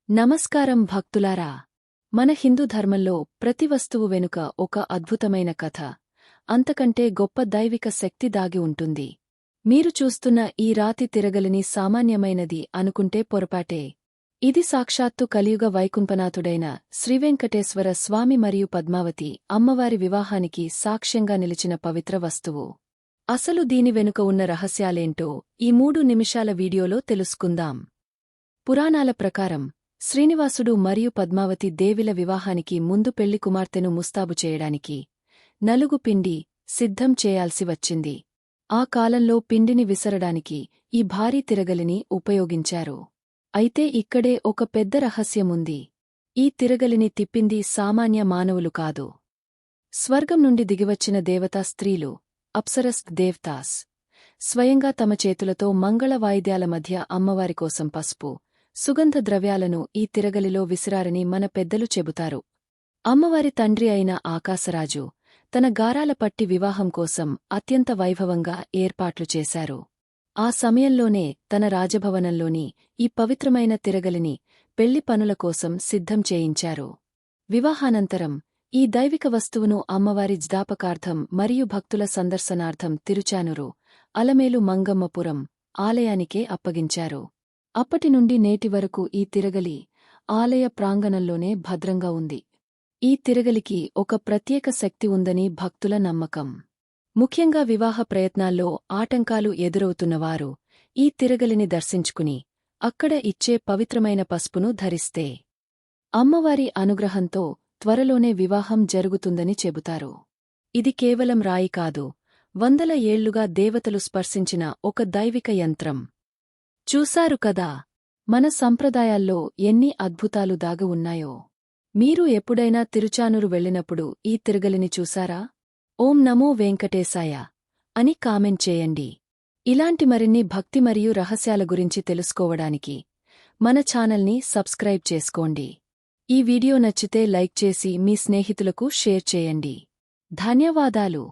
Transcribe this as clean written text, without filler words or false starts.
నమస్కారం భక్తులారా. మన హిందూ ధర్మంలో ప్రతి వస్తువు వెనుక ఒక అద్భుతమైన కథ, అంతకంటే గొప్ప దైవిక శక్తి దాగి ఉంటుంది. మీరు చూస్తున్న ఈ రాతి తిరగలిని సామాన్యమైనది అనుకుంటే పొరపాటే. ఇది సాక్షాత్తు కలియుగ వైకుంఠనాథుడైన శ్రీవెంకటేశ్వర స్వామి మరియు పద్మావతి అమ్మవారి వివాహానికి సాక్ష్యంగా నిలిచిన పవిత్ర వస్తువు. అసలు దీని వెనుక ఉన్న రహస్యాలేంటో ఈ 3 నిమిషాల వీడియోలో తెలుసుకుందాం. పురాణాల ప్రకారం శ్రీనివాసుడు మరియు పద్మావతి దేవిల వివాహానికి ముందు పెళ్లి కుమార్తెను ముస్తాబు చేయడానికి నలుగు పిండి సిద్ధం చేయాల్సి వచ్చింది. ఆ కాలంలో పిండిని విసరడానికి ఈ భారీ తిరగలిని ఉపయోగించారు. అయితే ఇక్కడే ఒక పెద్ద రహస్యముంది. ఈ తిరగలిని తిప్పింది సామాన్య మానవులు కాదు. స్వర్గం నుండి దిగివచ్చిన దేవతా స్త్రీలు, అప్సరస్ దేవతాస్, స్వయంగా తమ చేతులతో మంగళ వాయిద్యాల మధ్య అమ్మవారి కోసం పసుపు, సుగంధ ద్రవ్యాలను ఈ తిరగలిలో విసిరారని మన పెద్దలు చెబుతారు. అమ్మవారి తండ్రి అయిన ఆకాశరాజు తన గారాల పట్టి వివాహం కోసం అత్యంత వైభవంగా ఏర్పాట్లు చేశారు. ఆ సమయంలోనే తన రాజభవనంలోని ఈ పవిత్రమైన తిరగలిని పెళ్లి పనుల కోసం సిద్ధం చేయించారు. వివాహానంతరం ఈ దైవిక వస్తువును అమ్మవారి జ్ఞాపకార్థం మరియు భక్తుల సందర్శనార్థం తిరుచానూరు, అలమేలు మంగమ్మపురం ఆలయానికే అప్పగించారు. అప్పటినుండి నేటి వరకు ఈ తిరగలి ఆలయ ప్రాంగణంలోనే భద్రంగా ఉంది. ఈ తిరగలికి ఒక ప్రత్యేక శక్తి ఉందని భక్తుల నమ్మకం. ముఖ్యంగా వివాహ ప్రయత్నాల్లో ఆటంకాలు ఎదురవుతున్నవారు ఈ తిరగలిని దర్శించుకుని అక్కడ ఇచ్చే పవిత్రమైన పసుపును ధరిస్తే అమ్మవారి అనుగ్రహంతో త్వరలోనే వివాహం జరుగుతుందని చెబుతారు. ఇది కేవలం రాయి కాదు, వందల ఏళ్లుగా దేవతలు స్పర్శించిన ఒక దైవిక యంత్రం. చూశారు కదా, మన సంప్రదాయాల్లో ఎన్ని అద్భుతాలు దాగి ఉన్నాయో. మీరు ఎప్పుడైనా తిరుచానూరు వెళ్ళినప్పుడు ఈ తిరగలిని చూశారా? ఓం నమో వెంకటేశాయ అని కామెంట్ చేయండి. ఇలాంటి మరిన్ని భక్తి మరియు రహస్యాల గురించి తెలుసుకోవడానికి మన ఛానల్ని సబ్స్క్రైబ్ చేసుకోండి. ఈ వీడియో నచ్చితే లైక్ చేసి మీ స్నేహితులకు షేర్ చేయండి. ధన్యవాదాలు.